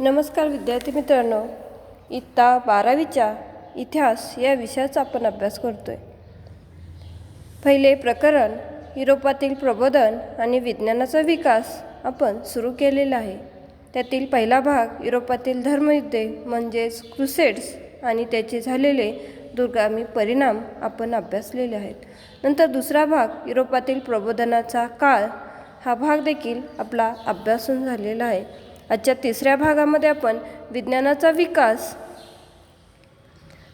नमस्कार विद्यार्थी मित्रांनो, इयत्ता 12वीच्या इतिहास या विषयाचा आपण अभ्यास करतोय। पहिले प्रकरण युरोपातील प्रबोधन आणि विज्ञानाचा विकास आपण सुरू केलेला आहे। त्यातील पहिला भाग युरोपातील धर्मयुद्धे म्हणजेच क्रुसेड्स आणि त्याचे झालेले दूरगामी परिणाम आपण अभ्यासलेले आहेत। नंतर दुसरा भाग युरोपातील प्रबोधनाचा काळ हा भाग देखील आपला अभ्यासून झालेला आहे। आजच्या तिसऱ्या भागामध्ये आपण विज्ञानाचा विकास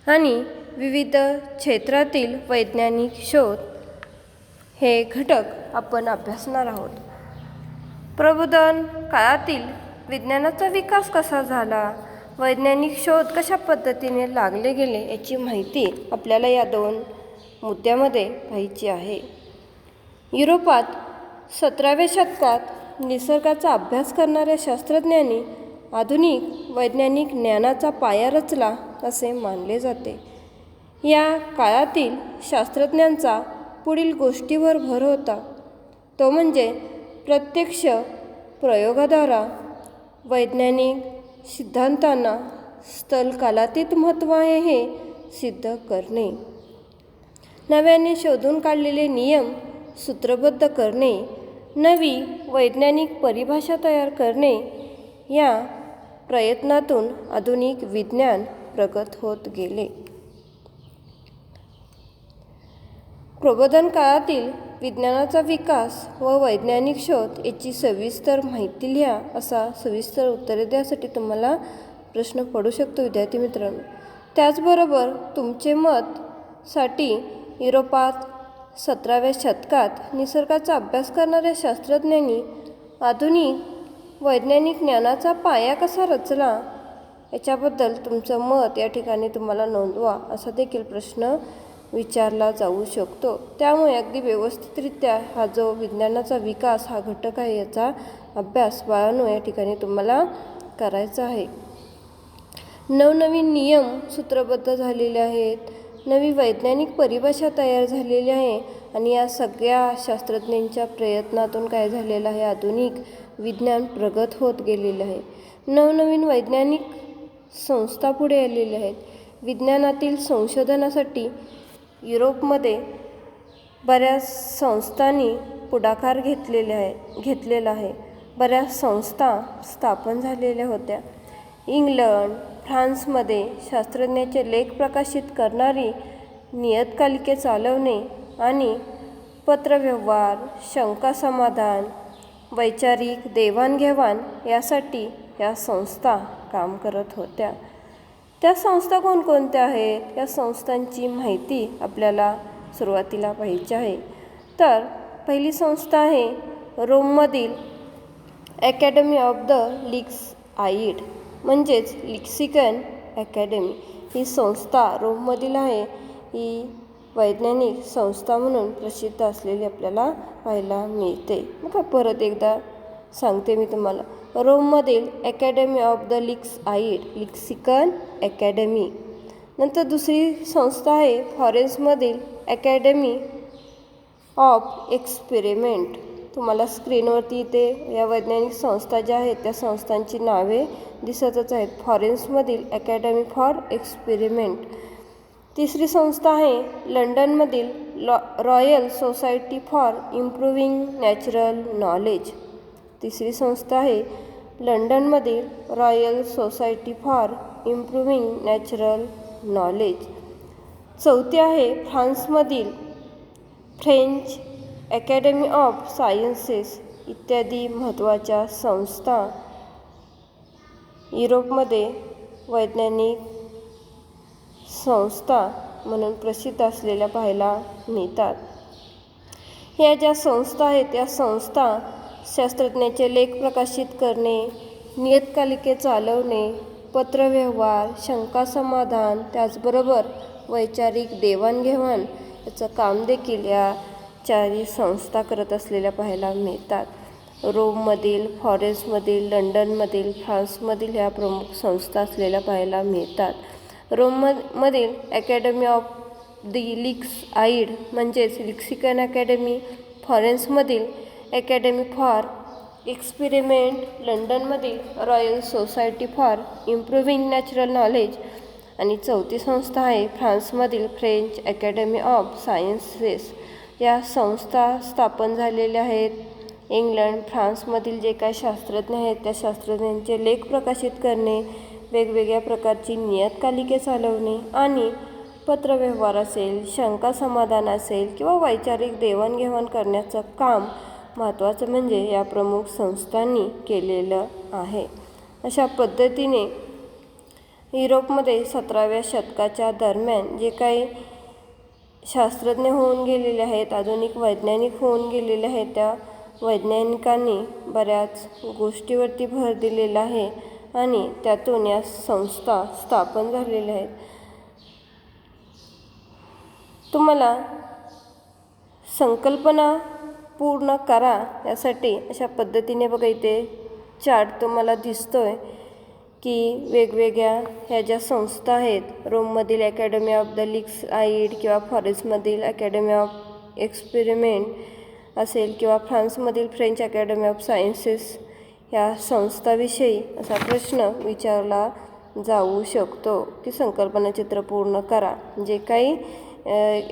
आणि विविध क्षेत्रातील वैज्ञानिक शोध हे घटक आपण अभ्यासणार आहोत। प्रबोधन काळातील विज्ञानाचा विकास कसा झाला, वैज्ञानिक शोध कशा पद्धतीने लागले गेले याची माहिती आपल्याला या दोन मुद्द्यामध्ये पाहायची आहे। युरोपात 17व्या शतकात निसर्गाचा अभ्यास करणाऱ्या शास्त्रज्ञांनी आधुनिक वैज्ञानिक ज्ञानाचा पाया रचला असे मानले जाते। या काळातील शास्त्रज्ञांचा पुढील गोष्टीवर भर होता, तो म्हणजे प्रत्यक्ष प्रयोगाद्वारे वैज्ञानिक सिद्धांतांना स्थलकालातीत महत्त्व आहे हे सिद्ध करणे, नव्याने शोधून काढलेले नियम सूत्रबद्ध करणे, नवी वैज्ञानिक परिभाषा तयार करणे। या प्रयत्नातून आधुनिक विज्ञान प्रगत होत गेले। प्रबोधन काळातील विज्ञानाचा विकास व वैज्ञानिक शोध याची सविस्तर माहिती लिहा असा सविस्तर उत्तरे द्यासाठी तुम्हाला प्रश्न पडू शकतो विद्यार्थी मित्रांनो। त्याचबरोबर तुमचे मत साठी युरोपात 17व्या शतकात निसर्गाचा अभ्यास करणाऱ्या शास्त्रज्ञांनी आधुनिक वैज्ञानिक ज्ञानाचा पाया कसा रचला याच्याबद्दल तुमचं मत या ठिकाणी तुम्हाला नोंदवा असा देखील प्रश्न विचारला जाऊ शकतो। त्यामुळे अगदी व्यवस्थितरित्या हा जो विज्ञानाचा विकास हा घटक आहे याचा अभ्यास बाळांनो या ठिकाणी तुम्हाला करायचा आहे। नवनवीन नियम सूत्रबद्ध झालेले आहेत, नवी वैज्ञानिक परिभाषा तयार झालेली आहे आणि या सगळ्या शास्त्रज्ञांच्या प्रयत्नातून काय झालेलं आहे, आधुनिक विज्ञान प्रगत होत गेलेले आहे। नवनवीन वैज्ञानिक संस्था पुढे आलेल्या आहेत। विज्ञानातील संशोधनासाठी युरोपमध्ये बऱ्याच संस्थांनी पुढाकार घेतलेला आहे। बऱ्याच संस्था स्थापन झालेल्या होत्या। इंग्लंड, फ्रान्समध्ये शास्त्रज्ञांचे लेख प्रकाशित करणारी नियतकालिके चालवणे आणि पत्रव्यवहार, शंका समाधान, वैचारिक देवाणघेवाण यासाठी या संस्था काम करत होत्या। त्या संस्था कोणकोणत्या आहेत, या संस्थांची माहिती आपल्याला सुरुवातीला पाहायची आहे। तर पहिली संस्था आहे रोममधील अकॅडमी ऑफ द लिक्स आईड म्हणजेच लिक्सिकन अकॅडमी। ही संस्था रोममधील आहे। ही वैज्ञानिक संस्था म्हणून प्रसिद्ध असलेली आपल्याला पाहायला मिळते। मग परत एकदा सांगते मी तुम्हाला, रोममधील अकॅडमी ऑफ द लिक्स आईड लिक्सिकन अकॅडमी। नंतर दुसरी संस्था आहे फ्लॉरेन्समधील अकॅडमी ऑफ एक्सपेरिमेंट। तुम्हाला स्क्रीनवरती इथे या वैज्ञानिक संस्था ज्या आहेत त्या संस्थांची नावे दिसतच आहेत। फ्लॉरेन्समधील अकॅडमी फॉर एक्सपेरिमेंट। तिसरी संस्था आहे लंडनमधील royal society for improving natural knowledge. तिसरी संस्था आहे लंडनमधील royal society for improving natural knowledge. चौथी आहे फ्रान्समधील फ्रेंच अकॅडमी ऑफ सायन्सेस इत्यादी महत्त्वाच्या संस्था युरोपमध्ये वैज्ञानिक संस्था म्हणून प्रसिद्ध असलेल्या पाहायला मिळतात। ह्या ज्या संस्था आहेत या संस्था शास्त्रज्ञांचे लेख प्रकाशित करणे, नियतकालिके चालवणे, पत्रव्यवहार, शंका समाधान, त्याचबरोबर वैचारिक देवाणघेवाण याचं काम देखील या चारही संस्था करत असलेल्या पाहायला मिळतात। रोममधील, फ्लॉरेन्समधील, लंडनमधील, फ्रान्समधील ह्या प्रमुख संस्था असलेल्या पाहायला मिळतात। रोममधील अकॅडमी ऑफ द लिक्स आईड म्हणजेच लिक्सिकन अकॅडमी, फ्लॉरेन्समधील अकॅडमी फॉर एक्सपेरिमेंट लंडनमधील royal society for improving natural knowledge आणि चौथी संस्था आहे फ्रान्समधील फ्रेंच अकॅडमी ऑफ सायन्सेस. या संस्था स्थापन झालेल्या आहेत. इंग्लंड फ्रान्समधील जे काही शास्त्रज्ञ आहेत त्या शास्त्रज्ञांचे लेख प्रकाशित करणे, वेगवेगळ्या प्रकारची नियतकालिके चालवणे आणि पत्रव्यवहार असेल, शंका समाधान असेल किंवा वैचारिक देवाणघेवाण करण्याचं काम महत्त्वाचं म्हणजे या प्रमुख संस्थांनी केलेलं आहे. अशा पद्धतीने युरोपमध्ये 17व्या शतकाच्या दरम्यान जे काही शास्त्रज्ञ होऊन गेलेले आहेत, आधुनिक वैज्ञानिक होऊन गेलेले आहेत, त्या वैज्ञानिकांनी बऱ्याच गोष्टीवरती भर दिलेला आहे आणि त्यातून या संस्था स्थापन झालेल्या आहेत. तुम्हाला संकल्पना पूर्ण करा यासाठी अशा पद्धतीने बघा इथे चार्ट तुम्हाला दिसतोय की वेगवेगळ्या ह्या ज्या संस्था आहेत, रोममधील अकॅडमी ऑफ द लिक्स आईड किंवा फॉरेस्टमधील अकॅडमी ऑफ एक्सपेरिमेंट असेल किंवा फ्रान्समधील फ्रेंच अकॅडमी ऑफ सायन्सेस या संस्थाविषयी असा प्रश्न विचारला जाऊ शकतो की संकल्पनाचित्र पूर्ण करा. जे काही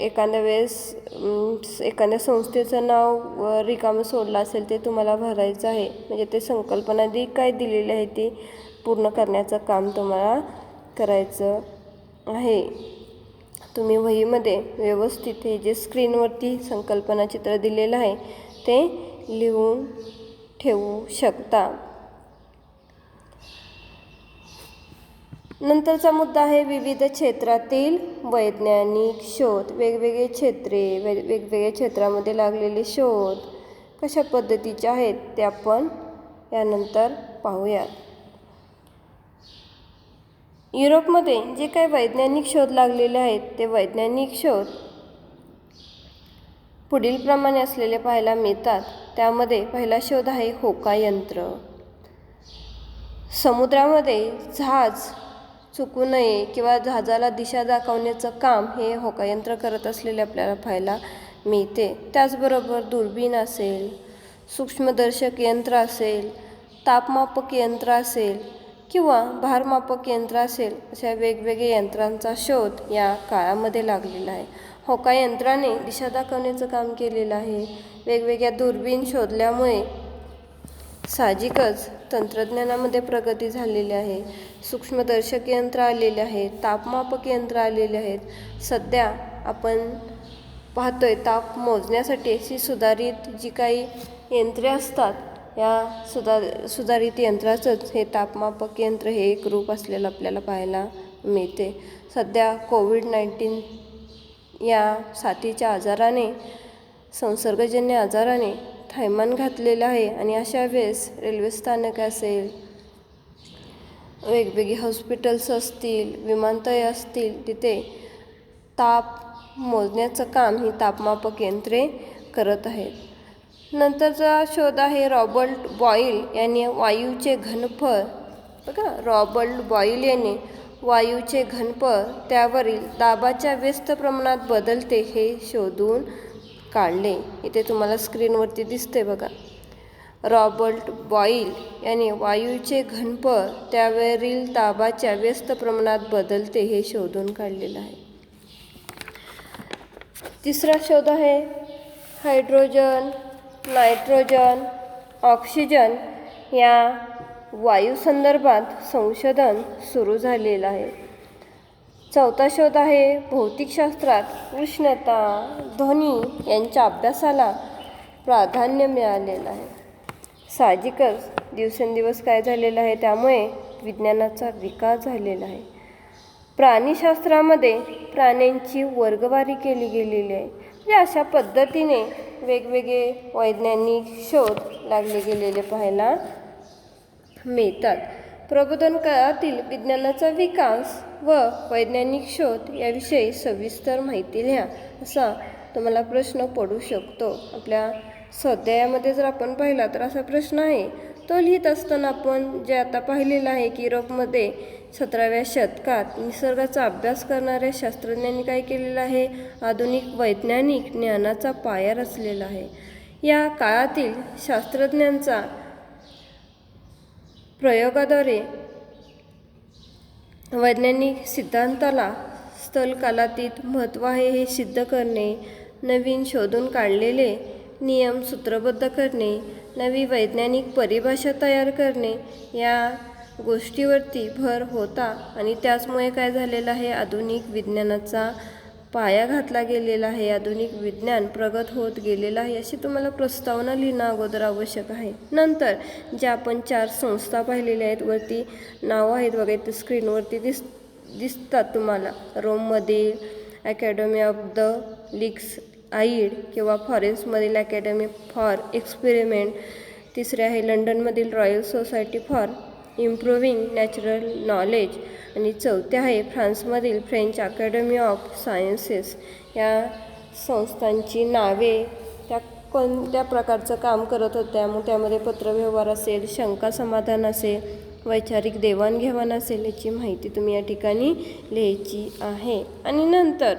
एखाद्या वेळेस एखाद्या संस्थेचं नाव रिकामं सोडलं असेल ते तुम्हाला भरायचं आहे. म्हणजे ते संकल्पना काय दिलेली आहे ती पूर्ण करण्याचं काम तुम्हाला करायचं आहे. तुम्ही वहीमध्ये व्यवस्थित हे जे स्क्रीनवरती संकल्पनाचित्र दिलेलं आहे ते लिहून ठेवू शकता. नंतरचा मुद्दा आहे विविध क्षेत्रातील वैज्ञानिक शोध. वेगवेगळे क्षेत्रे, वेगवेगळ्या क्षेत्रामध्ये लागलेले शोध कशा पद्धतीचे आहेत ते आपण यानंतर पाहूयात. युरोपमध्ये जे काही वैज्ञानिक शोध लागलेले आहेत ते वैज्ञानिक शोध पुढील प्रमाणे असलेले पाहायला मिळतात. त्यामध्ये पहिला शोध आहे होकायंत्र. समुद्रामध्ये जहाज चुकू नये किंवा जहाजाला दिशा दाखवण्याचं काम हे होकायंत्र करत असलेले आपल्याला पाहायला मिळते. त्याचबरोबर दुर्बीण असेल, सूक्ष्मदर्शक यंत्र असेल, तापमापक यंत्र असेल किंवा भारमापक यंत्र असेल, अशा वेगवेगळ्या यंत्रांचा शोध या काळामध्ये लागलेला आहे. होकायंत्राने दिशा दाखवण्याचं काम केलेलं आहे. वेगवेगळ्या दुर्बीण शोधल्यामुळे साहजिकच तंत्रज्ञानामध्ये प्रगती झालेली आहे. सूक्ष्मदर्शक यंत्र आलेले आहेत, तापमापक यंत्र आलेले आहेत. सध्या आपण पाहतोय ताप मोजण्यासाठी अशी सुधारित जी काही यंत्रे असतात या सुधारित यंत्राचंच हे तापमापक यंत्र हे एक रूप असलेलं आपल्याला पाहायला मिळते. सध्या कोविड-19 या साथीच्या आजाराने, संसर्गजन्य आजाराने थैमान घातलेलं आहे आणि अशा वेळेस रेल्वे स्थानक असेल, वेगवेगळी हॉस्पिटल्स असतील, विमानतळे असतील, तिथे ताप मोजण्याचं काम ही तापमापक यंत्रे करत आहेत. नंतरचा शोध आहे रॉबर्ट बॉईल यांनी वायूचे घनफळ. बघा, रॉबर्ट बॉईल यांनी वायूचे घनफळ त्यावरील दाबाच्या व्यस्त प्रमाणात बदलते हे शोधून काढले. इथे तुम्हाला स्क्रीनवरती दिसते बघा. रॉबर्ट बॉईल यांनी वायूचे घनफळ त्यावरील दाबाच्या व्यस्त प्रमाणात बदलते हे शोधून काढलेलं आहे. तिसरा शोध आहे हायड्रोजन, नायट्रोजन, ऑक्सिजन या वायूसंदर्भात संशोधन सुरू झालेलं आहे. चौथा शोध आहे भौतिकशास्त्रात उष्णता, ध्वनी यांच्या अभ्यासाला प्राधान्य मिळालेलं आहे. साहजिकच दिवसेंदिवस काय झालेलं आहे, त्यामुळे विज्ञानाचा विकास झालेला आहे. प्राणीशास्त्रामध्ये प्राण्यांची वर्गवारी केली गेलेली आहे. म्हणजे अशा पद्धतीने वेगवेगळे वैज्ञानिक शोध लागले गेलेले पाहायला मिळतात. प्रबोधन काळातील विज्ञानाचा विकास व वैज्ञानिक शोध याविषयी सविस्तर माहिती लिहा असा तुम्हाला प्रश्न पडू शकतो. आपल्या स्वाध्यायामध्ये जर आपण पाहिला तर असा प्रश्न आहे. तो लिहित असताना आपण जे आता पाहिलेलं आहे की युरोपमध्ये 17व्या शतकात निसर्गाचा अभ्यास करणाऱ्या शास्त्रज्ञांनी काय केलेलं आहे, आधुनिक वैज्ञानिक ज्ञानाचा पाया रचलेला आहे. या काळातील शास्त्रज्ञांचा प्रयोगाद्वारे वैज्ञानिक सिद्धांताला स्थलकालातीत महत्त्व आहे हे सिद्ध करणे, नवीन शोधून काढलेले नियम सूत्रबद्ध करणे, नवी वैज्ञानिक परिभाषा तयार करणे या गोष्टीवरती भर होता आणि त्याचमुळे काय झालेलं आहे, आधुनिक विज्ञानाचा पाया घातला गेलेला आहे, आधुनिक विज्ञान प्रगत होत गेलेलं आहे अशी तुम्हाला प्रस्तावना लिहिणं अगोदर आवश्यक आहे. नंतर ज्या आपण 4 संस्था पाहिलेल्या आहेत, वरती नावं आहेत बघा, इथे स्क्रीनवरती दिसतात तुम्हाला. रोममधील अकॅडमी ऑफ द लिक्स आईड किंवा फॉरेन्समधील अकॅडमी फॉर एक्सपेरिमेंट. तिसरे आहे लंडनमधील royal society for improving natural knowledge आणि चौथे आहे फ्रान्समधील फ्रेंच अकॅडमी ऑफ सायन्सेस. या संस्थांची नावे त्या कोणत्या प्रकारचं काम करत होत्या, मग त्यामध्ये पत्रव्यवहार असेल, शंका समाधान असेल, वैचारिक देवाणघेवाण असेल याची माहिती तुम्ही या ठिकाणी लिहायची आहे. आणि नंतर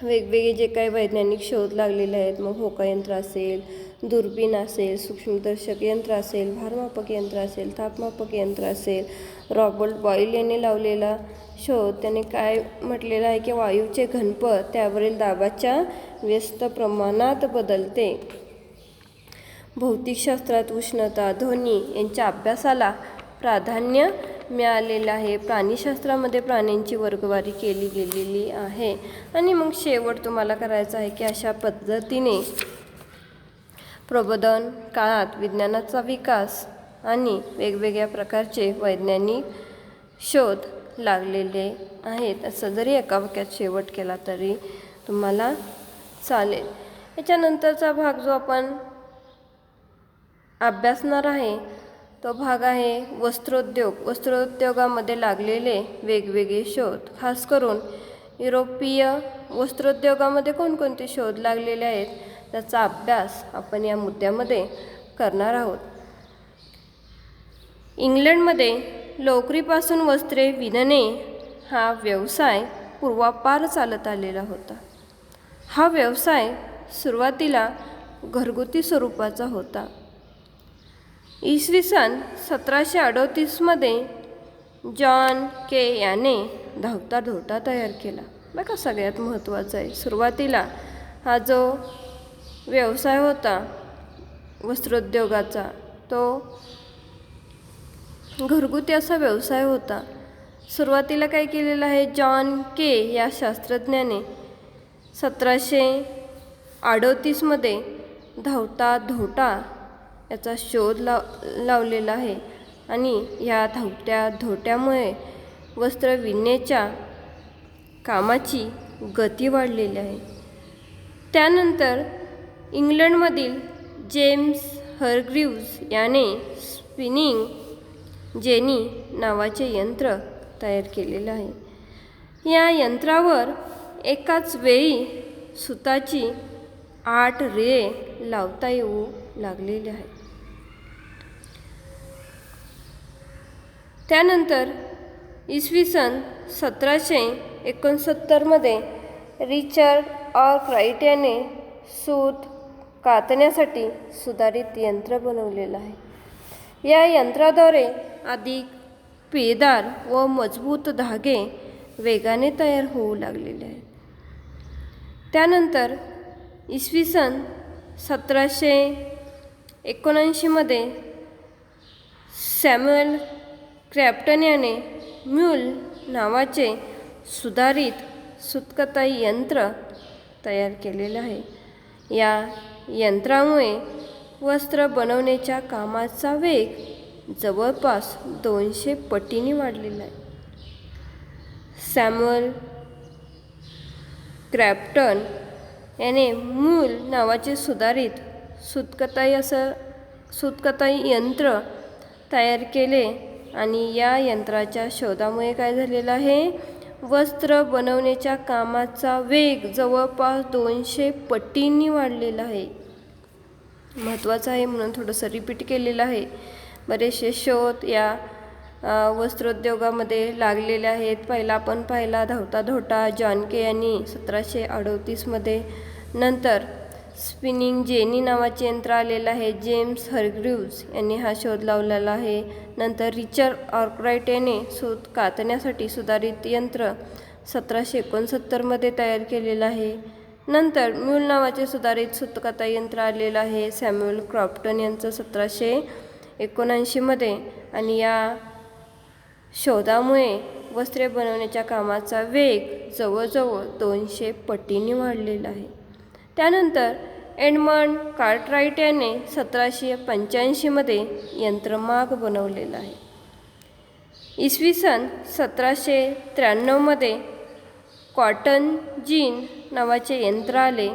वेगवेगळे जे काही वैज्ञानिक शोध लागलेले आहेत, मग होकायंत्र असेल, दुर्बीण असेल, सूक्ष्मदर्शक यंत्र असेल, भारमापक यंत्र असेल, तापमापक यंत्र असेल. रॉबर्ट बॉईल यांनी लावलेला शोध, त्याने काय म्हटलेलं आहे की वायूचे घनफळ त्यावरील दाबाच्या व्यस्त प्रमाणात बदलते. भौतिकशास्त्रात उष्णता, ध्वनी यांच्या अभ्यासाला प्राधान्य मिळालेलं आहे. प्राणीशास्त्रामध्ये प्राण्यांची वर्गवारी केली गेलेली आहे. आणि मग शेवट तुम्हाला करायचं आहे की अशा पद्धतीने प्रबोधन काळात विज्ञानाचा विकास आणि वेगवेगळ्या प्रकारचे वैज्ञानिक शोध लागलेले आहेत असं जरी एका वाक्यात शेवट केला तरी तुम्हाला चालेल. याच्यानंतरचा भाग जो आपण अभ्यासणार आहे तो भाग आहे वस्त्रोद्योग. वस्त्रोद्योगामध्ये लागलेले वेगवेगळे शोध, खास करून युरोपीय वस्त्रोद्योगामध्ये कोणकोणते शोध लागलेले आहेत त्याचा अभ्यास आपण या मुद्द्यामध्ये करणार आहोत. इंग्लंडमध्ये लोकरीपासून वस्त्रे विणणे हा व्यवसाय पूर्वापार चालत आलेला होता. हा व्यवसाय सुरुवातीला घरगुती स्वरूपाचा होता. इसवी सन 1738मध्ये जॉन के याने धावता धोटा तयार केला. बघा सगळ्यात महत्त्वाचं आहे, सुरुवातीला हा जो व्यवसाय होता वस्त्रोद्योगाचा तो घरगुती असा व्यवसाय होता. सुरुवातीला काय केलेलं आहे, जॉन के या शास्त्रज्ञाने 1738मध्ये धावता धोटा याचा शोध लावलेला आहे आणि या धावत्या धोट्यामुळे वस्त्र विणण्याच्या कामाची गती वाढलेली आहे. त्यानंतर इंग्लंडमधील जेम्स हरग्रीव्ज याने स्पिनिंग जेनी नावाचे यंत्र तयार केलेलं आहे. या यंत्रावर एकाच वेळी सुताची 8 रे लावता येऊ लागलेले आहे. त्यानंतर इसवी सन 1769मध्ये रिचर्ड आर्कराइट याने सूत कातण्यासाठी सुधारित यंत्र बनवलेलं आहे. या यंत्राद्वारे अधिक पिळदार व मजबूत धागे वेगाने तयार होऊ लागलेले आहेत. त्यानंतर इसवी सन 1779मध्ये सॅम्युएल क्रॅम्प्टन याने म्यूल नावाचे सुधारित सूतकताई यंत्र तयार केलेलं आहे. या यंत्रामुळे वस्त्र बनवण्याच्या कामाचा वेग जवळपास 200 पटीने वाढलेला आहे. सॅम्युएल क्रॅम्प्टन याने मूल नावाचे सुधारित सूतकताई यंत्र तयार केले आणि या यंत्राच्या शोधामुळे काय झालेलं आहे, वस्त्र बनवण्याच्या कामाचा वेग जवळपास 200 पटींनी वाढलेला आहे. महत्त्वाचं आहे म्हणून थोडंसं रिपीट केलेलं आहे. बरेचसे शोध या वस्त्रोद्योगामध्ये लागलेले आहेत. पहिला आपण पाहिला धावता धोटा, जॉन के यांनी 1738मध्ये. नंतर स्पिनिंग जेनी नावाचे यंत्र आलेलं आहे. जेम्स हरग्रीव्ज यांनी हा शोध लावलेला आहे. नंतर रिचर्ड आर्कराइट याने सूत कातण्यासाठी सुधारित यंत्र 1769मध्ये तयार केलेलं आहे. नंतर म्यूल नावाचे सुधारित सूतकताई यंत्र आलेलं आहे सॅम्युएल क्रॉम्प्टन यांचं 1779मध्ये. आणि या शोधामुळे वस्त्रे बनवण्याच्या कामाचा वेग जवळजवळ 200 पटींनी वाढलेला आहे. त्यानंतर एडमंड कार्टराइट याने 1785मध्ये यंत्रमाग बनवलेलं आहे. इसवी सन 1793मध्ये कॉटन जीन नावाचे यंत्र आले.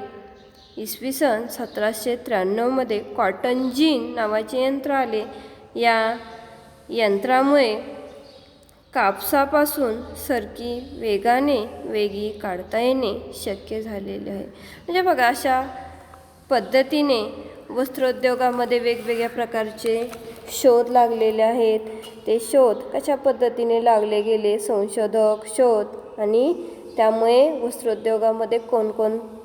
इसवी सन 1793मध्ये कॉटन जीन नावाचे यंत्र आले. या यंत्रामुळे कापसापासून सरकी वेगी काढता येणे शक्य झालेले आहे. म्हणजे बघा, अशा पद्धतीने वस्त्रोद्योगामध्ये वेगवेगळ्या प्रकारचे शोध लागलेले आहेत. ते शोध कशा पद्धतीने लागले गेले, संशोधक, शोध, आणि त्यामुळे वस्त्रोद्योगामध्ये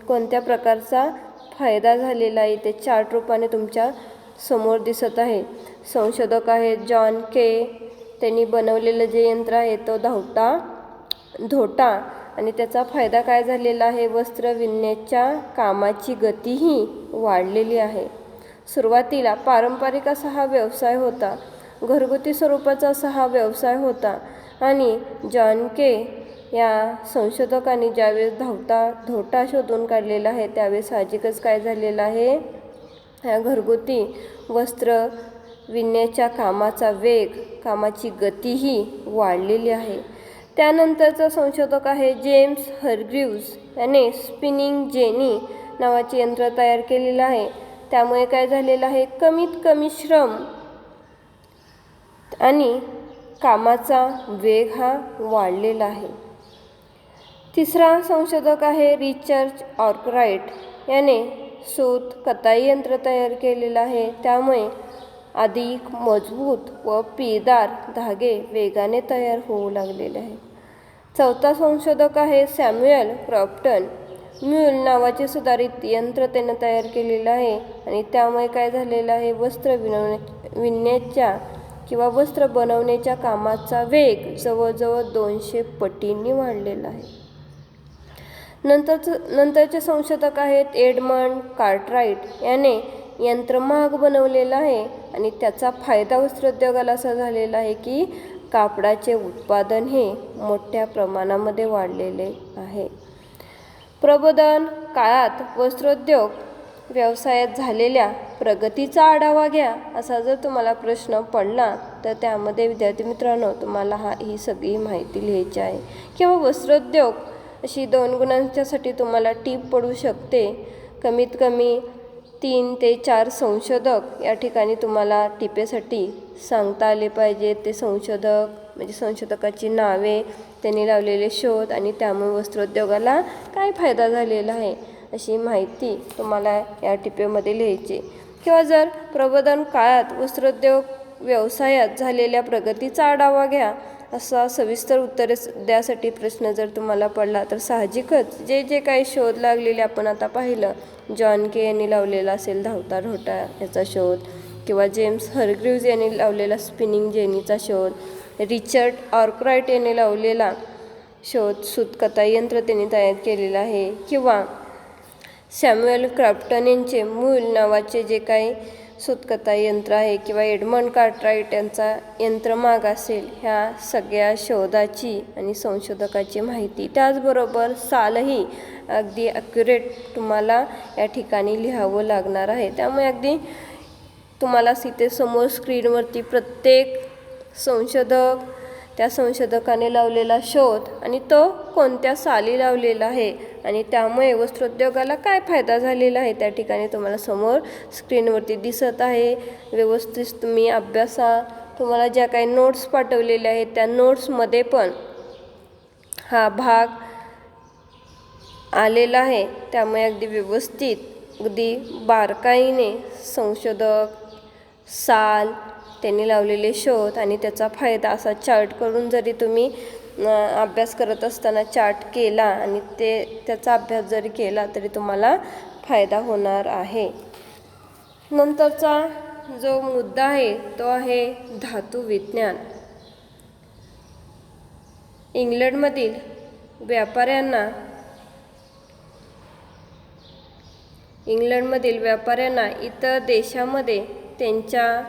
कोणत्या प्रकारचा फायदा झालेला आहे ते चार्ट रूपाने तुमच्या समोर दिसत आहे. संशोधक आहेत जॉन के. त्यांनी बनवलेलं जे यंत्र आहे तो धोटा, आणि त्याचा फायदा काय झालेला आहे, वस्त्र विणण्याच्या कामाची गतीही वाढलेली आहे. सुरुवातीला पारंपरिक असा हा व्यवसाय होता, घरगुती स्वरूपाचा असा हा व्यवसाय होता. आणि जॉन के या संशोधकांनी ज्यावेळेस धोटा शोधून काढलेला आहे त्यावेळेस साहजिकच काय झालेलं आहे, ह्या घरगुती वस्त्र विणण्याच्या कामाचा वेग, कामाची गतीही वाढलेली आहे. त्यानंतरचा संशोधक आहे जेम्स हरग्रीव्ज. याने स्पिनिंग जेनी नावाचे यंत्र तयार केलेलं आहे. त्यामुळे काय झालेलं आहे, कमीत कमी श्रम आणि कामाचा वेग हा वाढलेला आहे. तिसरा संशोधक आहे रिचर्ड आर्कराइट. याने सूत कताई यंत्र तयार केलेलं आहे. त्यामुळे अधिक मजबूत व पिळदार धागे वेगाने तयार होऊ लागलेले आहे. चौथा संशोधक आहे सॅम्युएल क्रॉम्प्टन. म्यूल नावाचे सुधारित यंत्र त्यानं तयार केलेलं आहे. आणि त्यामुळे काय झालेलं आहे, वस्त्र विणण्याच्या किंवा वस्त्र बनवण्याच्या कामाचा वेग जवळजवळ 200 पटींनी वाढलेला आहे. नंतरचे संशोधक आहेत एडमंड कार्टराइट. याने यंत्रमाग बनवलेलं आहे. आणि त्याचा फायदा वस्त्रोद्योगाला असा झालेला आहे की कापडाचे उत्पादन हे मोठ्या प्रमाणामध्ये वाढलेले आहे. प्रबोधन काळात वस्त्रोद्योग व्यवसायात झालेल्या प्रगतीचा आढावा घ्या, असा जर तुम्हाला प्रश्न पडला तर त्यामध्ये विद्यार्थी मित्रांनो तुम्हाला ही सगळी माहिती लिहायची आहे. किंवा वस्त्रोद्योग अशी 2 गुणांच्यासाठी तुम्हाला टीप पडू शकते. कमीत कमी 3 ते 4 संशोधक या ठिकाणी तुम्हाला टिपेसाठी सांगता आले पाहिजे. ते संशोधक म्हणजे संशोधकाची नावे, त्यांनी लावलेले शोध आणि त्यामुळे वस्त्रोद्योगाला काय फायदा झालेला आहे अशी माहिती तुम्हाला या टिपेमध्ये लिहायची. किंवा जर प्रबोधन काळात वस्त्रोद्योग व्यवसायात झालेल्या प्रगतीचा आढावा घ्या असा सविस्तर उत्तरे द्यासाठी प्रश्न जर तुम्हाला पडला तर साहजिकच जे काही शोध लागलेले आपण आता पाहिलं, जॉन के यांनी लावलेला असेल धावता ढोटा याचा शोध, किंवा जेम्स हरग्रीव्ज यांनी लावलेला स्पिनिंग जेनीचा शोध, रिचर्ड आर्कराइट यांनी लावलेला शोध सूतकताई यंत्र त्यांनी तयार केलेलं आहे, किंवा सॅम्युएल क्रॉम्प्टन यांचे मूल नावाचे जे काही सूतकताई यंत्र आहे, किंवा एडमंड कार्टराइट यांचा यंत्रमाग असेल, ह्या सगळ्या शोधाची आणि संशोधकाची माहिती, त्याचबरोबर सालही अगदी ॲक्युरेट तुम्हाला या ठिकाणी लिहावं लागणार आहे. त्यामुळे अगदी तुम्हाला इथे समोर स्क्रीनवरती प्रत्येक संशोधक, त्या संशोधकाने लावलेला शोध आणि तो कोणत्या साली लावलेला आहे आणि त्यामुळे वस्त्रोद्योगाला काय फायदा झालेला आहे त्या ठिकाणी तुम्हाला समोर स्क्रीनवरती दिसत आहे. व्यवस्थित तुम्ही अभ्यासा. तुम्हाला ज्या काही नोट्स पाठवलेल्या आहेत त्या नोट्समध्ये पण हा भाग आलेला आहे. त्यामुळे अगदी व्यवस्थित, अगदी बारकाईने संशोधक, साल, त्यांनी लावलेले शोध आणि त्याचा फायदा असा चार्ट करून जरी तुम्ही अभ्यास करत असताना चार्ट केला आणि त्याचा अभ्यास जरी केला तरी तुम्हाला फायदा होणार आहे. नंतरचा जो मुद्दा आहे तो आहे धातुविज्ञान. इंग्लंडमधील व्यापाऱ्यांना इतर देशांमध्ये त्यांच्या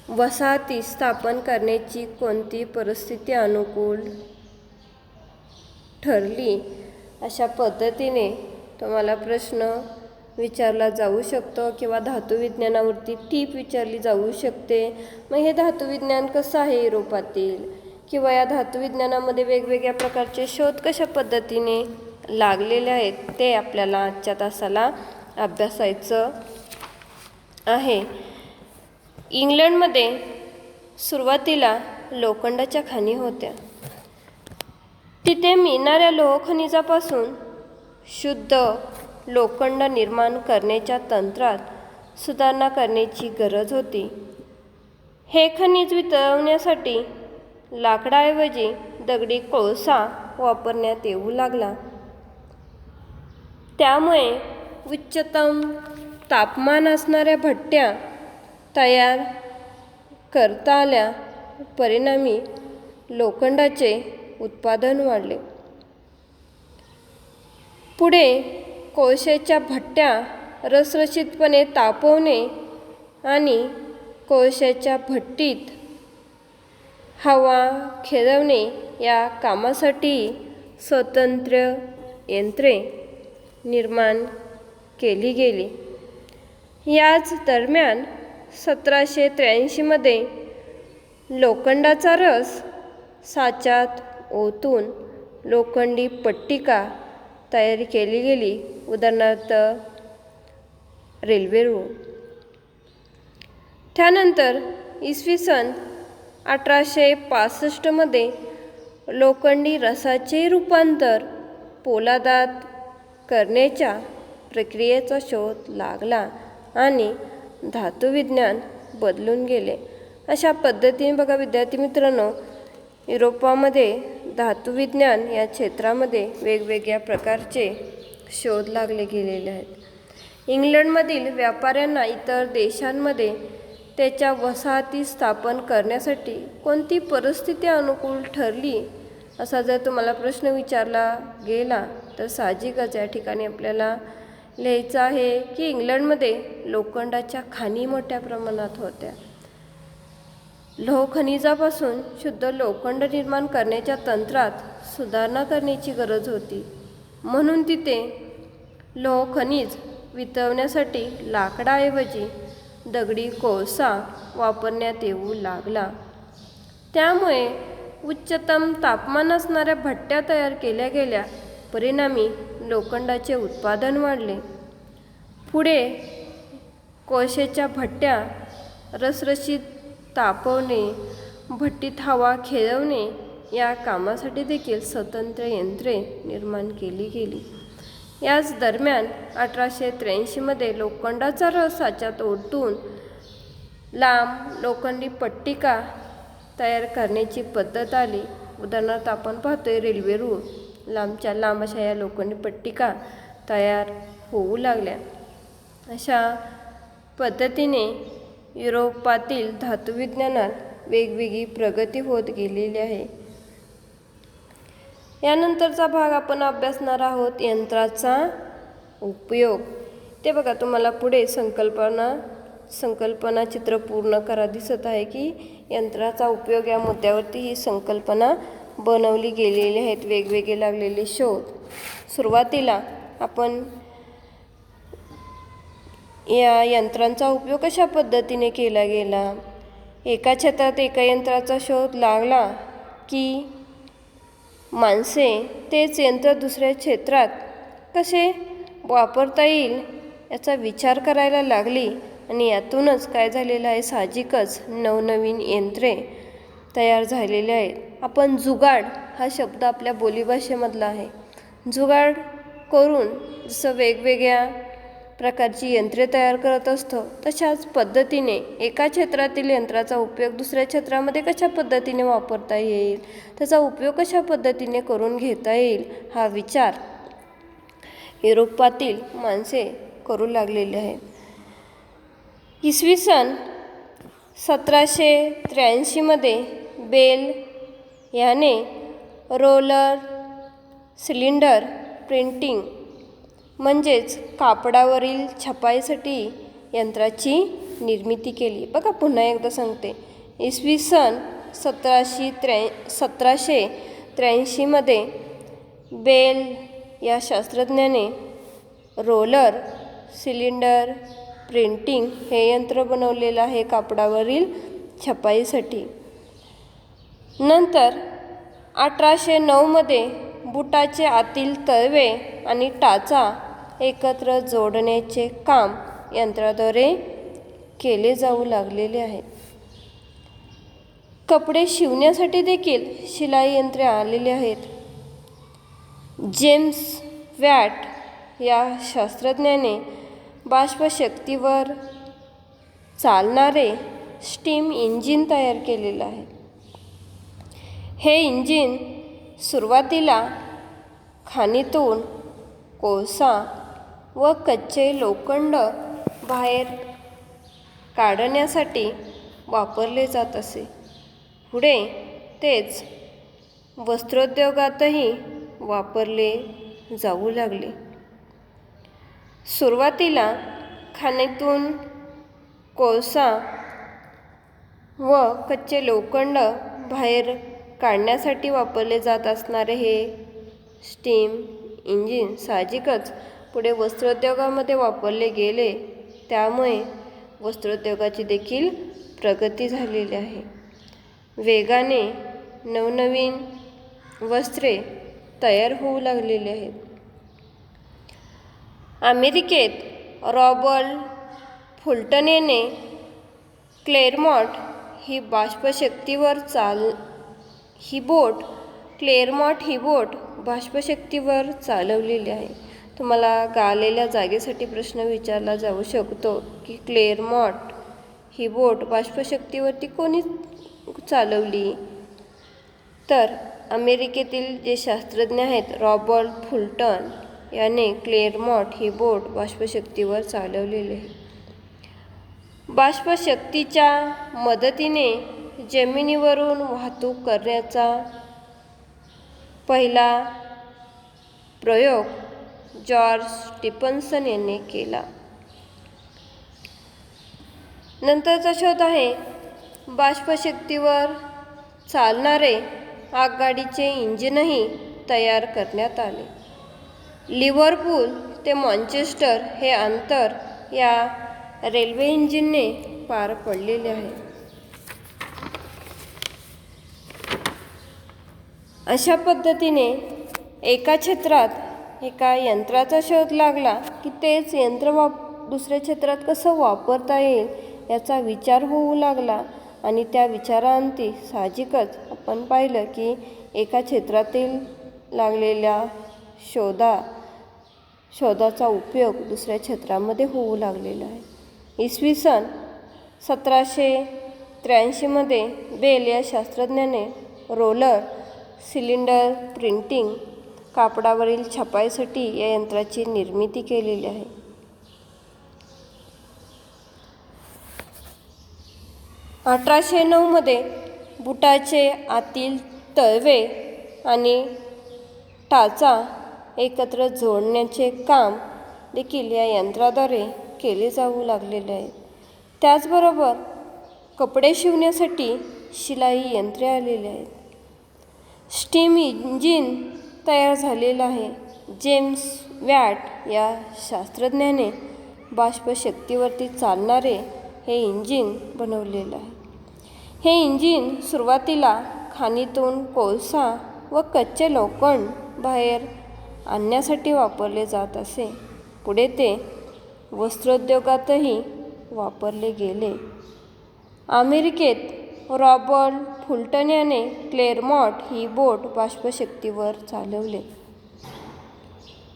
वसाहती स्थापन करण्याची कोणती परिस्थिती अनुकूल ठरली, अशा पद्धतीने तुम्हाला प्रश्न विचारला जाऊ शकतो किंवा धातुविज्ञानावरती टीप विचारली जाऊ शकते. मग हे धातुविज्ञान कसं आहे युरोपातील, किंवा या धातुविज्ञानामध्ये वेगवेगळ्या प्रकारचे शोध कशा पद्धतीने लागलेले आहेत ते आपल्याला आजच्या तासाला अभ्यासायचं आहे. इंग्लंडमध्ये सुरुवातीला लोखंडाच्या खाणी होत्या. तिथे मिळणाऱ्या लोहखनिजापासून शुद्ध लोखंड निर्माण करण्याच्या तंत्रात सुधारणा करण्याची गरज होती. हे खनिज वितळवण्यासाठी लाकडाऐवजी दगडी कोळसा वापरण्यात येऊ लागला. त्यामुळे उच्चतम तापमान असणाऱ्या भट्ट्या तयार करता आल्या. परिणामी लोखंडाचे उत्पादन वाढले. पुढे कोळशाच्या भट्ट्या रसरशीतपणे तापवणे आणि कोळशाच्या भट्टीत हवा खेळवणे या कामासाठी स्वतंत्र यंत्रे निर्माण केली गेली. याच दरम्यान 1783 लोखंडाचा रस साच्यात ओतून लोखंडी पट्टिका तयार केली गेली. उदाहरणार्थ रेल्वे रूळ. त्यानंतर इसवी सन 1865 लोखंडी रसाचे रूपांतर पोलादात करण्याच्या प्रक्रियेचा शोध लागला आणि धातुविज्ञान बदलून गेले. अशा पद्धतीने बघा विद्यार्थी मित्रांनो, युरोपामध्ये धातुविज्ञान या क्षेत्रामध्ये वेगवेगळ्या प्रकारचे शोध लागले गेलेले आहेत. इंग्लंडमधील व्यापाऱ्यांना इतर देशांमध्ये त्याच्या वसाहती स्थापन करण्यासाठी कोणती परिस्थिती अनुकूल ठरली, असा जर तुम्हाला प्रश्न विचारला गेला तर साहजिकच या ठिकाणी आपल्याला लिहायचं आहे की इंग्लंडमध्ये लोखंडाच्या खाणी मोठ्या प्रमाणात होत्या. लोहखनिजापासून शुद्ध लोखंड निर्माण करण्याच्या तंत्रात सुधारणा करण्याची गरज होती. म्हणून तिथे लोहखनिज वितळवण्यासाठी लाकडाऐवजी दगडी कोळसा वापरण्यात येऊ लागला. त्यामुळे उच्चतम तापमान असणाऱ्या भट्ट्या तयार केल्या गेल्या. परिणामी लोखंडाचे उत्पादन वाढले. पुढे कोळशाच्या भट्ट्या रसरशीत तापवणे, भट्टीत हवा खेळवणे या कामासाठी देखील स्वतंत्र यंत्रे निर्माण केली गेली. याच दरम्यान 1883 लोखंडाचा रस साच्यात ओतून लांब लोखंडी पट्टिका तयार करण्याची पद्धत आली. उदाहरणार्थ आपण पाहतोय रेल्वे रूळ. लांबच्या लांब अशा या लोखंडी पट्टिका तयार होऊ लागल्या. अशा पद्धतीने युरोपातील धातुविज्ञानात वेगवेगळी प्रगती होत गेलेली आहे. यानंतरचा भाग आपण अभ्यासणार आहोत यंत्राचा उपयोग. ते बघा तुम्हाला पुढे संकल्पना चित्र पूर्ण करा दिसत आहे की यंत्राचा उपयोग या मुद्द्यावरती ही संकल्पना बनवली गेलेली आहेत. वेगवेगळे लागलेले शोध. सुरुवातीला आपण या यंत्रांचा उपयोग कशा पद्धतीने केला गेला. एका क्षेत्रात एका यंत्राचा शोध लागला की माणसे तेच यंत्र दुसऱ्या क्षेत्रात कसे वापरता येईल याचा विचार करायला लागली आणि यातूनच काय झालेलं आहे, साहजिकच नवनवीन यंत्रे तयार झालेले आहेत. आपण जुगाड हा शब्द आपल्या बोलीभाषेमधला आहे. जुगाड करून जसं वेगवेगळ्या प्रकारची यंत्रे तयार करत असतो तशाच पद्धतीने एका क्षेत्रातील यंत्राचा उपयोग दुसऱ्या क्षेत्रामध्ये कशा पद्धतीने वापरता येईल, त्याचा उपयोग कशा पद्धतीने करून घेता येईल हा विचार युरोपातील माणसे करू लागलेले आहेत. इसवी सन 1783मध्ये बेल याने रोलर सिलेंडर प्रिंटिंग म्हणजेच कापडावरील छपाईसाठी यंत्राची निर्मिती केली. बघा पुन्हा एकदा सांगते. इसवी सन 1783मध्ये बेल या शास्त्रज्ञाने रोलर सिलेंडर प्रिंटिंग हे यंत्र बनवलेलं आहे कापडावरील छपाईसाठी. नंतर 1809मध्ये बुटाचे आतील तळवे आणि टाचा एकत्र जोडण्याचे काम यंत्राद्वारे केले जाऊ लागलेले आहे. कपडे शिवण्यासाठी देखील शिलाई यंत्रे आलेली आहेत. जेम्स वॅट या शास्त्रज्ञाने बाष्पशक्तीवर चालणारे स्टीम इंजिन तयार केलेलं आहे. हे इंजिन सुरुवातीला खाणीतून कोळसा व कच्चे लोखंड बाहेर काढण्यासाठी वापरले जात असे. पुढे तेच वस्त्रोद्योगातही वापरले जाऊ लागले. सुरुवातीला खाणीतून कोळसा व कच्चे लोखंड बाहेर काढण्यासाठी वापरले जात असणारे हे स्टीम इंजिन साहजिकच पुढे वस्त्रोद्योगामध्ये वापरले गेले. त्यामुळे वस्त्रोद्योगाची देखील प्रगती झालेली आहे. वेगाने नवनवीन वस्त्रे तयार होऊ लागलेली आहेत. अमेरिकेत रॉबर्ट फुल्टन याने क्लेरमॉन्ट ही बोट बाष्पशक्तीवर चालवलेली आहे. तुम्हाला गालेल्या जागेसाठी प्रश्न विचारला जाऊ शकतो की क्लेरमॉन्ट ही बोट बाष्पशक्तीवरती कोणी चालवली? तर अमेरिकेतील जे शास्त्रज्ञ आहेत रॉबर्ट फुल्टन याने क्लेरमॉन्ट ही बोट बाष्पशक्तीवर चालवलेली आहे. बाष्पशक्तीच्या मदतीने जमिनीवरून वाहतूक करण्याचा पहिला प्रयोग जॉर्ज स्टिफन्सन यांनी केला. नंतरचा शोध आहे बाष्पशक्तीवर चालणारे आगगाडीचे इंजिनही तयार करण्यात आले. लिव्हरपूल ते मँचेस्टर हे अंतर या रेल्वे इंजिनने पार पडलेले आहे. अशा पद्धतीने एका क्षेत्रात एका यंत्राचा शोध लागला की तेच यंत्र दुसऱ्या क्षेत्रात कसं वापरता येईल याचा विचार होऊ लागला. आणि त्या विचारांती साहजिकच आपण पाहिलं की एका क्षेत्रातील लागलेल्या शोधाचा उपयोग दुसऱ्या क्षेत्रामध्ये होऊ लागलेला आहे. इसवी सन 1783मध्ये बेल या शास्त्रज्ञाने रोलर सिलेंडर प्रिंटिंग कापडावरील छपाईसाठी या यंत्राची निर्मिती केलेली आहे. 1809मध्ये बुटाचे आतील तळवे आणि टाचा एकत्र जोडण्याचे काम देखील या यंत्राद्वारे केले जाऊ लागलेले आहे. त्याचबरोबर कपडे शिवण्यासाठी शिलाई यंत्रे आलेली आहेत. स्टीम इंजिन तयार झालेलं आहे. जेम्स वॅट या शास्त्रज्ञाने बाष्पशक्तीवरती चालणारे हे इंजिन बनवलेलं आहे. हे इंजिन सुरुवातीला खाणीतून कोळसा व कच्चे लोखंड बाहेर आणण्यासाठी वापरले जात असे. पुढे ते वस्त्रोद्योगातही वापरले गेले. अमेरिकेत रॉबर्ट फुल्टन याने क्लेरमॉन्ट ही बोट बाष्पशक्तीवर चालवले.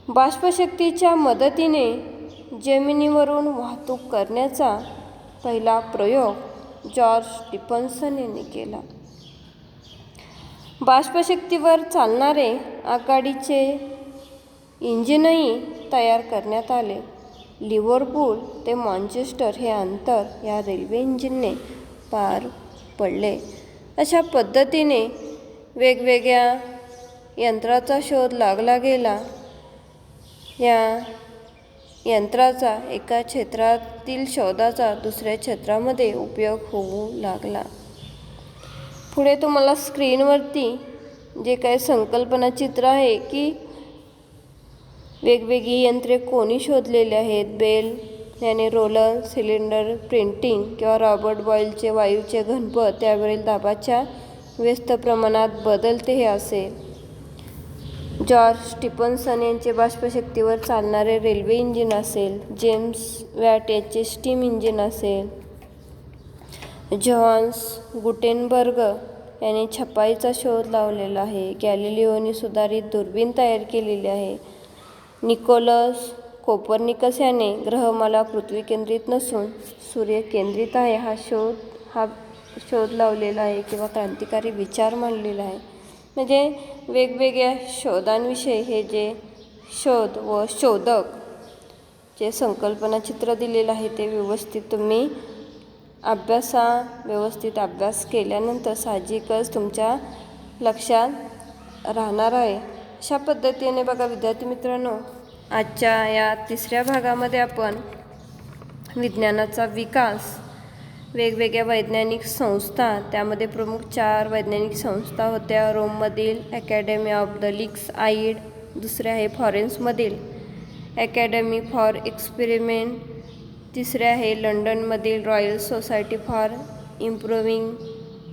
बाष्पशक्तीच्या मदतीने जमिनीवरून वाहतूक करण्याचा पहिला प्रयोग जॉर्ज स्टिफन्सन यांनी केला. बाष्पशक्तीवर चालणारे आगगाडीचे इंजिनही तयार करण्यात आले. लिव्हरपूल ते मँचेस्टर हे अंतर या रेल्वे इंजिनने पार पडले. अशा पद्धतीने वेगवेगळ्या यंत्राचा शोध लागला गेला. या यंत्राचा एका क्षेत्रातील शोधाचा दुसऱ्या क्षेत्रामध्ये उपयोग होऊ लागला. पुढे तुम्हाला स्क्रीनवरती जे काही संकल्पना चित्र आहे की वेगवेगळी यंत्रे कोणी शोधलेली आहेत. बेल याने रोलर, सिलेंडर, प्रिंटिंग किंवा रॉबर्ट बॉयलचे वायूचे घनपट त्यावरील दाबाच्या व्यस्त प्रमाणात बदलते हे असेल. जॉर्ज स्टिफन्सन यांचे बाष्पशक्तीवर चालणारे रेल्वे इंजिन असेल. जेम्स वॅट याचे स्टीम इंजिन असेल. जोहान्स गुटेनबर्ग याने छपाईचा शोध लावलेला आहे. गॅलिलिओने सुधारित दुर्बीण तयार केलेली आहे. निकोलस कोपर्निकस याने ग्रहमाला पृथ्वी केंद्रित नसून सूर्य केंद्रित आहे हा शोध लावलेला आहे किंवा क्रांतिकारी विचार मांडलेला आहे. म्हणजे वेगवेगळ्या शोधांविषयी हे जे शोध व शोधक जे संकल्पना चित्र दिलेलं आहे ते व्यवस्थित तुम्ही व्यवस्थित अभ्यास केल्यानंतर साहजिकच तुमच्या लक्षात राहणार आहे. अशा पद्धतीने बघा विद्यार्थी मित्रांनो, आजच्या या तिसऱ्या भागामध्ये आपण विज्ञानाचा विकास, वेगवेगळ्या वैज्ञानिक संस्था, त्यामध्ये प्रमुख 4 वैज्ञानिक संस्था होत्या. रोममधील अकॅडमी ऑफ द लिक्स आईड, दुसरे आहे फॉरेन्समधील अकॅडमी फॉर एक्सपेरिमेंट, तिसरे आहे लंडनमधील royal society for improving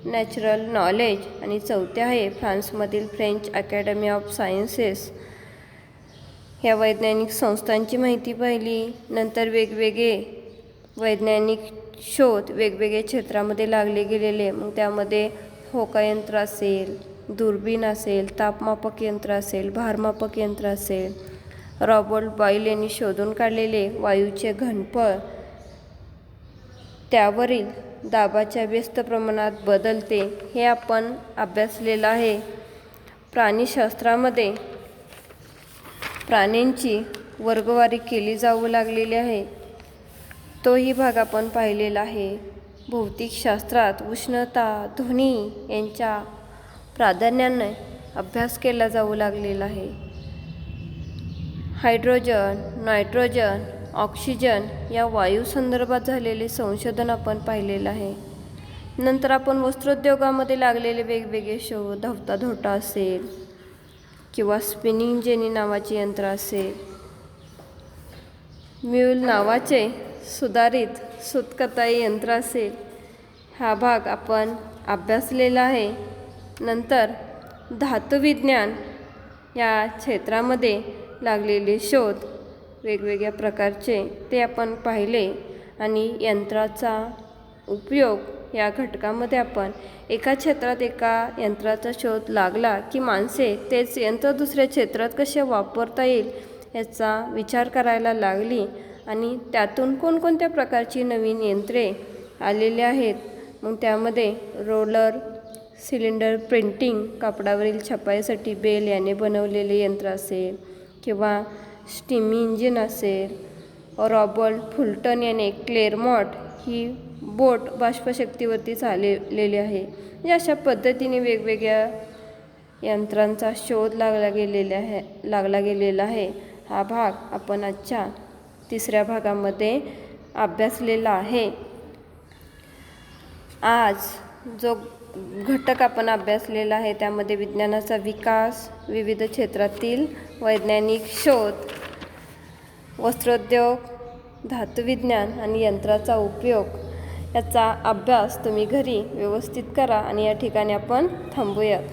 natural knowledge आणि चौथे आहे फ्रान्समधील फ्रेंच अकॅडमी ऑफ सायन्सेस. ह्या वैज्ञानिक संस्थांची माहिती पाहिली. नंतर वेगवेगळे वैज्ञानिक शोध वेगवेगळ्या क्षेत्रामध्ये लागले गेलेले, मग त्यामध्ये होकायंत्र असेल, दुर्बीण असेल, तापमापक यंत्र असेल, भारमापक यंत्र असेल. रॉबर्ट बॉयल यांनी शोधून काढलेले वायूचे घनफळ त्यावरील दाबाच्या व्यस्त प्रमाणात बदलते हे आपण अभ्यासलेलं आहे. प्राणीशास्त्रामध्ये प्राण्यांची वर्गवारी केली जाऊ लागलेली आहे, तोही भाग आपण पाहिलेला आहे. भौतिकशास्त्रात उष्णता, ध्वनी यांच्या प्राधान्याने अभ्यास केला जाऊ लागलेला आहे. हायड्रोजन, नायट्रोजन, ऑक्सिजन या वायूसंदर्भात झालेले संशोधन आपण पाहिलेलं आहे. नंतर आपण वस्त्रोद्योगामध्ये लागलेले वेगवेगळे शोध, धावता असेल किंवा स्पिनिंग जेनी नावाचे यंत्र असेल, म्यूल नावाचे सुधारित सूतकताई यंत्र असेल, हा भाग आपण अभ्यासलेला आहे. नंतर धातुविज्ञान या क्षेत्रामध्ये लागलेले शोध वेगवेगळ्या प्रकारचे ते आपण पाहिले आणि यंत्राचा उपयोग या घटकामध्ये आपण एका क्षेत्रात एका यंत्राचा शोध लागला की माणसे तेच यंत्र दुसऱ्या क्षेत्रात कसे वापरता येईल याचा विचार करायला लागली आणि त्यातून कोणकोणत्या प्रकारची नवीन यंत्रे आलेली आहेत. मग त्यामध्ये रोलर, सिलेंडर, प्रिंटिंग, कापडावरील छपाईसाठी बेल याने बनवलेले यंत्र असेल किंवा स्टीम इंजिन असेल. रॉबर्ट फुल्टन याने क्लेरमॉट ही बोट बाष्पशक्तीवरती चाललेली आहे. म्हणजे अशा पद्धतीने वेगवेगळ्या यंत्रांचा शोध लागला गेलेला आहे. हा भाग आपण आजच्या तिसऱ्या भागामध्ये अभ्यासलेला आहे. आज जो घटक आपण अभ्यासलेला आहे त्यामध्ये विज्ञानाचा विकास, विविध क्षेत्रातील वैज्ञानिक शोध, वस्त्रोद्योग, धातुविज्ञान आणि यंत्राचा उपयोग याचा अभ्यास तुम्ही घरी व्यवस्थित करा आणि या ठिकाणी आपण थांबूयात.